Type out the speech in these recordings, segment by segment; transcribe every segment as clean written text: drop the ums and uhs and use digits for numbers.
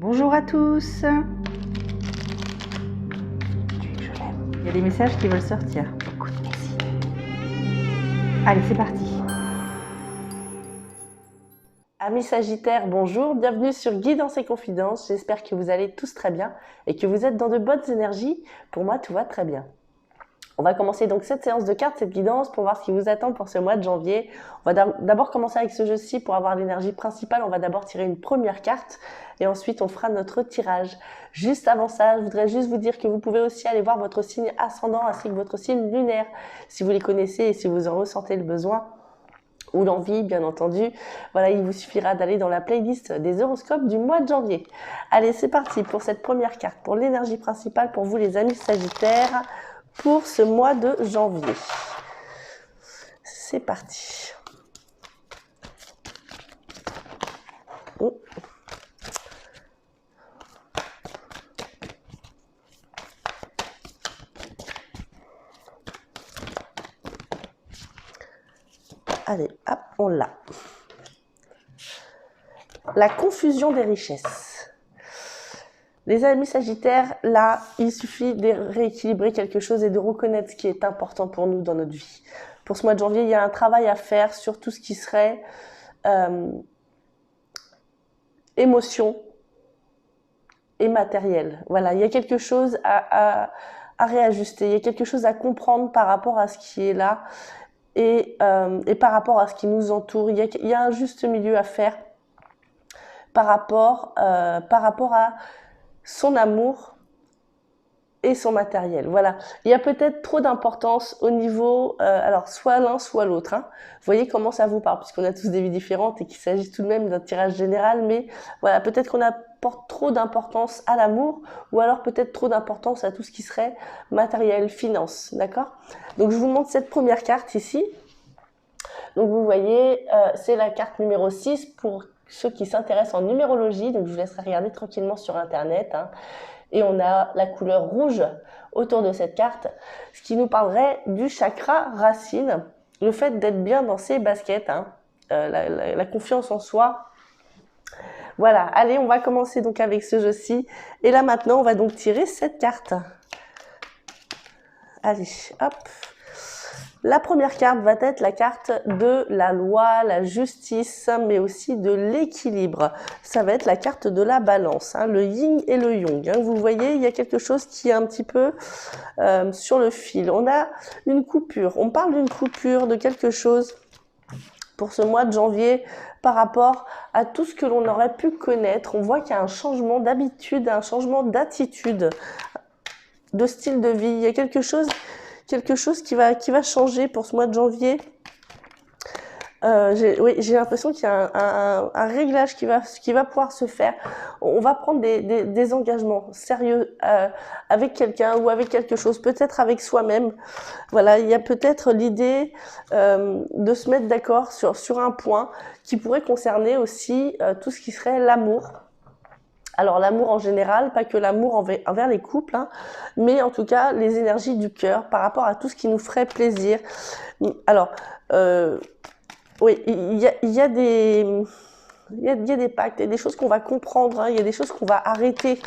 Bonjour à tous. Il y a des messages qui veulent sortir. Écoute, merci. Allez, c'est parti. Amis Sagittaires, bonjour, bienvenue sur Guidance et Confidences. J'espère que vous allez tous très bien et que vous êtes dans de bonnes énergies. Pour moi, tout va très bien. On va commencer donc cette séance de cartes, cette guidance pour voir ce qui vous attend pour ce mois de janvier. On va d'abord commencer avec ce jeu-ci pour avoir l'énergie principale. On va d'abord tirer une première carte et ensuite on fera notre tirage. Juste avant ça, je voudrais juste vous dire que vous pouvez aussi aller voir votre signe ascendant ainsi que votre signe lunaire si vous les connaissez et si vous en ressentez le besoin ou l'envie, bien entendu. Voilà, il vous suffira d'aller dans la playlist des horoscopes du mois de janvier. Allez, c'est parti pour cette première carte, pour l'énergie principale pour vous les amis Sagittaires, pour ce mois de janvier. C'est parti. Oh. Allez, hop, on l'a. La confusion des richesses. Les amis Sagittaires, là, il suffit de rééquilibrer quelque chose et de reconnaître ce qui est important pour nous dans notre vie. Pour ce mois de janvier, il y a un travail à faire sur tout ce qui serait émotion et matériel. Voilà, il y a quelque chose à réajuster, il y a quelque chose à comprendre par rapport à ce qui est là et par rapport à ce qui nous entoure. Il y a un juste milieu à faire par rapport à son amour et son matériel. Voilà, il y a peut-être trop d'importance au niveau, alors soit l'un soit l'autre. Hein. Vous voyez comment ça vous parle, puisqu'on a tous des vies différentes et qu'il s'agit tout de même d'un tirage général, mais voilà, peut-être qu'on apporte trop d'importance à l'amour, ou alors peut-être trop d'importance à tout ce qui serait matériel, finance, d'accord? Donc je vous montre cette première carte ici. Donc vous voyez, c'est la carte numéro 6 pour ceux qui s'intéressent en numérologie, donc je vous laisserai regarder tranquillement sur internet. Hein. Et on a la couleur rouge autour de cette carte, ce qui nous parlerait du chakra racine, le fait d'être bien dans ses baskets, hein, la confiance en soi. Voilà, allez, on va commencer donc avec ce jeu-ci. Et là maintenant, on va donc tirer cette carte. Allez, hop. La première carte va être la carte de la loi, la justice, mais aussi de l'équilibre. Ça va être la carte de la balance, hein, le yin et le yang. Hein. Vous voyez, il y a quelque chose qui est un petit peu sur le fil. On a une coupure, on parle d'une coupure, de quelque chose pour ce mois de janvier par rapport à tout ce que l'on aurait pu connaître. On voit qu'il y a un changement d'habitude, un changement d'attitude, de style de vie. Il y a quelque chose qui va changer pour ce mois de janvier. J'ai l'impression qu'il y a un réglage qui va pouvoir se faire. On va prendre des engagements sérieux avec quelqu'un ou avec quelque chose, peut-être avec soi-même. Voilà, il y a peut-être l'idée de se mettre d'accord sur un point qui pourrait concerner aussi tout ce qui serait l'amour. Alors l'amour en général, pas que l'amour envers les couples, hein, mais en tout cas les énergies du cœur par rapport à tout ce qui nous ferait plaisir. Alors, oui, il y a des pactes, il y a des choses qu'on va comprendre, hein, il y a des choses qu'on va arrêter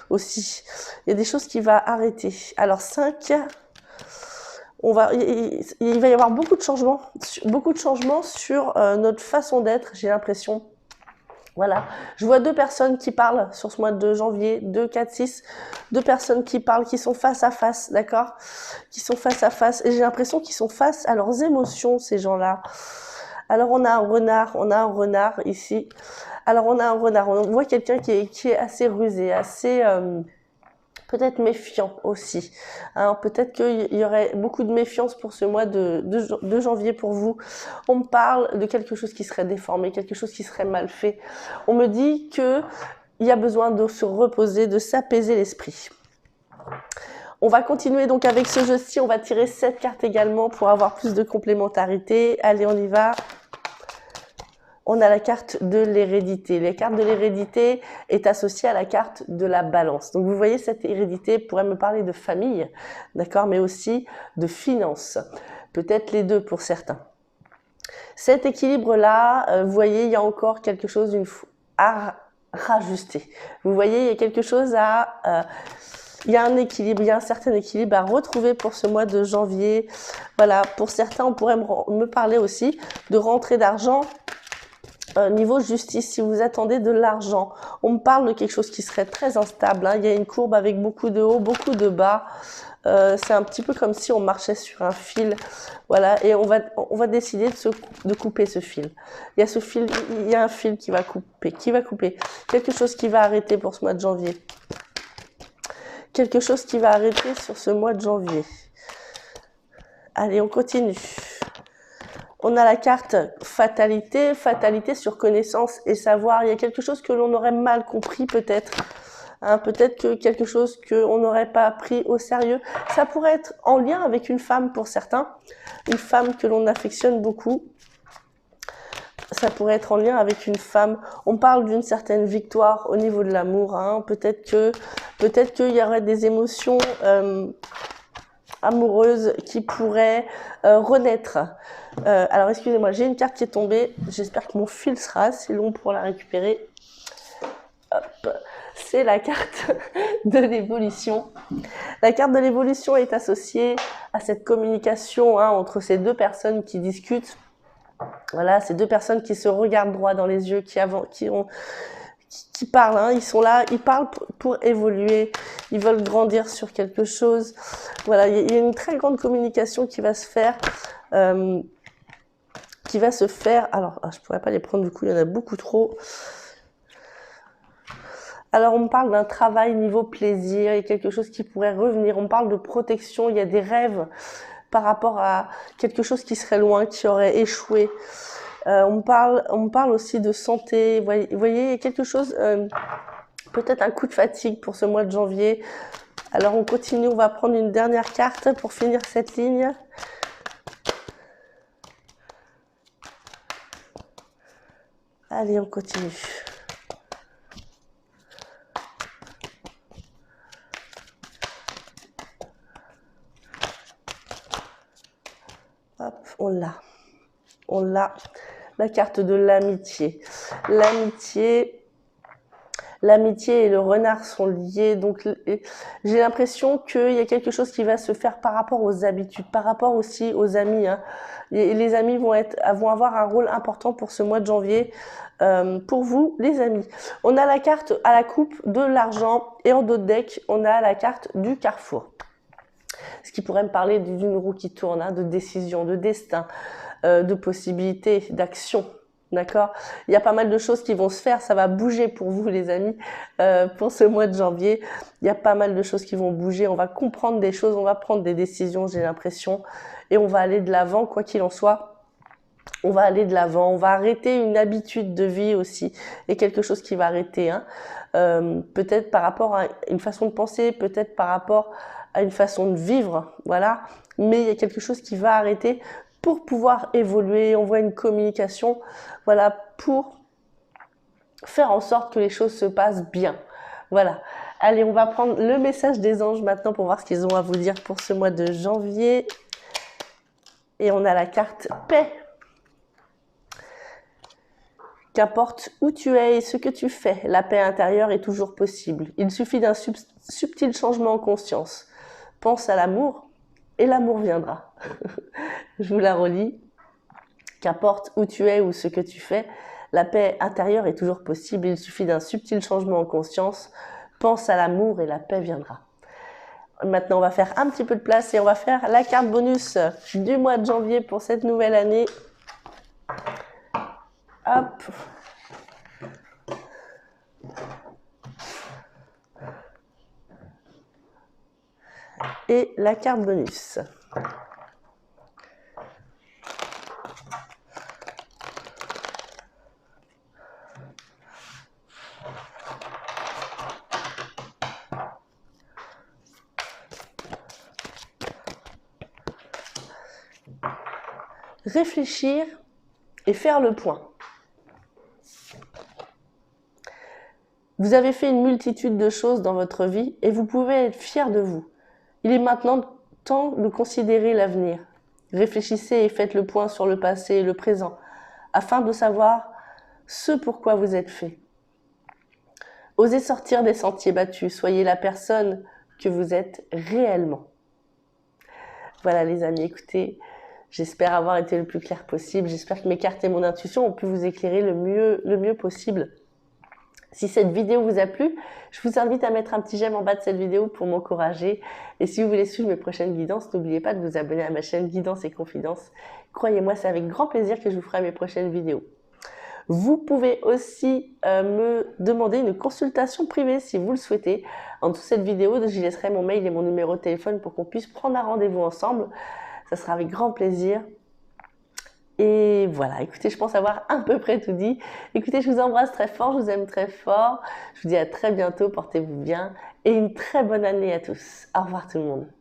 aussi. Il y a des choses qui va arrêter. Alors 5, il va y avoir beaucoup de changements sur notre façon d'être, j'ai l'impression. Voilà, je vois 2 personnes qui parlent sur ce mois de janvier, 2, 4, 6, 2 personnes qui parlent, qui sont face à face, d'accord? Qui sont face à face, et j'ai l'impression qu'ils sont face à leurs émotions, ces gens-là. Alors on a un renard ici. Alors on a un renard, on voit quelqu'un qui est assez rusé, assez... peut-être méfiant aussi. Hein, peut-être qu'il y aurait beaucoup de méfiance pour ce mois de janvier pour vous. On me parle de quelque chose qui serait déformé, quelque chose qui serait mal fait. On me dit qu'il y a besoin de se reposer, de s'apaiser l'esprit. On va continuer donc avec ce jeu-ci. On va tirer cette carte également pour avoir plus de complémentarité. Allez, on y va. On a la carte de l'hérédité. La carte de l'hérédité est associée à la carte de la balance. Donc vous voyez, cette hérédité pourrait me parler de famille, d'accord, mais aussi de finances. Peut-être les deux pour certains. Cet équilibre-là, vous voyez, il y a encore quelque chose rajuster. Vous voyez, il y a quelque chose il y a un équilibre, il y a un certain équilibre à retrouver pour ce mois de janvier. Voilà, pour certains, on pourrait me parler aussi de rentrée d'argent. Niveau justice, si vous attendez de l'argent, on me parle de quelque chose qui serait très instable, hein. Il y a une courbe avec beaucoup de hauts, beaucoup de bas. C'est un petit peu comme si on marchait sur un fil, voilà, et on va décider de couper ce fil. Il y a ce fil, il y a un fil qui va couper, quelque chose qui va arrêter pour ce mois de janvier. Quelque chose qui va arrêter sur ce mois de janvier. Allez, on continue. On a la carte fatalité, fatalité sur connaissance et savoir. Il y a quelque chose que l'on aurait mal compris peut-être. Hein, peut-être que quelque chose qu'on n'aurait pas pris au sérieux. Ça pourrait être en lien avec une femme pour certains. Une femme que l'on affectionne beaucoup. Ça pourrait être en lien avec une femme. On parle d'une certaine victoire au niveau de l'amour. Hein. Peut-être qu'il y aurait des émotions amoureuses qui pourraient renaître. Alors excusez-moi, j'ai une carte qui est tombée. J'espère que mon fil sera assez long pour la récupérer. Hop. C'est la carte de l'évolution. La carte de l'évolution est associée à cette communication entre ces deux personnes qui discutent. Voilà, ces deux personnes qui se regardent droit dans les yeux, qui parlent. Hein, ils sont là, ils parlent pour évoluer. Ils veulent grandir sur quelque chose. Voilà, il y a une très grande communication qui va se faire. Alors, je pourrais pas les prendre du coup, il y en a beaucoup trop. Alors, on me parle d'un travail niveau plaisir, il y a quelque chose qui pourrait revenir. On parle de protection, il y a des rêves par rapport à quelque chose qui serait loin, qui aurait échoué. On me parle aussi de santé. Vous voyez, il y a quelque chose, peut-être un coup de fatigue pour ce mois de janvier. Alors, on continue, on va prendre une dernière carte pour finir cette ligne. Allez, on continue. Hop, on l'a. La carte de l'amitié. L'amitié et le renard sont liés. Donc, j'ai l'impression qu'il y a quelque chose qui va se faire par rapport aux habitudes, par rapport aussi aux amis. Hein. Les amis vont avoir un rôle important pour ce mois de janvier. Pour vous, les amis. On a la carte à la coupe de l'argent et en dos de deck, on a la carte du carrefour. Ce qui pourrait me parler d'une roue qui tourne, hein, de décision, de destin, de possibilités, d'action. D'accord ? Il y a pas mal de choses qui vont se faire, ça va bouger pour vous les amis, pour ce mois de janvier. Il y a pas mal de choses qui vont bouger, on va comprendre des choses, on va prendre des décisions, j'ai l'impression, et on va aller de l'avant, quoi qu'il en soit. On va aller de l'avant, on va arrêter une habitude de vie aussi, et quelque chose qui va arrêter. Hein. Peut-être par rapport à une façon de penser, peut-être par rapport à une façon de vivre, voilà. Mais il y a quelque chose qui va arrêter pour pouvoir évoluer. On voit une communication, voilà, pour faire en sorte que les choses se passent bien. Voilà. Allez, on va prendre le message des anges maintenant pour voir ce qu'ils ont à vous dire pour ce mois de janvier. Et on a la carte paix. Qu'importe où tu es et ce que tu fais, la paix intérieure est toujours possible. Il suffit d'un subtil changement en conscience. Pense à l'amour et l'amour viendra. Je vous la relis. Qu'importe où tu es ou ce que tu fais, la paix intérieure est toujours possible. Il suffit d'un subtil changement en conscience. Pense à l'amour et la paix viendra. Maintenant, on va faire un petit peu de place et on va faire la carte bonus du mois de janvier pour cette nouvelle année. Hop. Et la carte bonus. Réfléchir et faire le point. Vous avez fait une multitude de choses dans votre vie et vous pouvez être fier de vous. Il est maintenant temps de considérer l'avenir. Réfléchissez et faites le point sur le passé et le présent, afin de savoir ce pourquoi vous êtes fait. Osez sortir des sentiers battus. Soyez la personne que vous êtes réellement. Voilà les amis, écoutez, j'espère avoir été le plus clair possible. J'espère que mes cartes et mon intuition ont pu vous éclairer le mieux possible. Si cette vidéo vous a plu, je vous invite à mettre un petit j'aime en bas de cette vidéo pour m'encourager. Et si vous voulez suivre mes prochaines guidances, n'oubliez pas de vous abonner à ma chaîne Guidance et Confidences. Croyez-moi, c'est avec grand plaisir que je vous ferai mes prochaines vidéos. Vous pouvez aussi me demander une consultation privée si vous le souhaitez. En dessous de cette vidéo, je laisserai mon mail et mon numéro de téléphone pour qu'on puisse prendre un rendez-vous ensemble. Ça sera avec grand plaisir. Et voilà, écoutez, je pense avoir à peu près tout dit. Écoutez, je vous embrasse très fort, je vous aime très fort. Je vous dis à très bientôt, portez-vous bien et une très bonne année à tous. Au revoir tout le monde.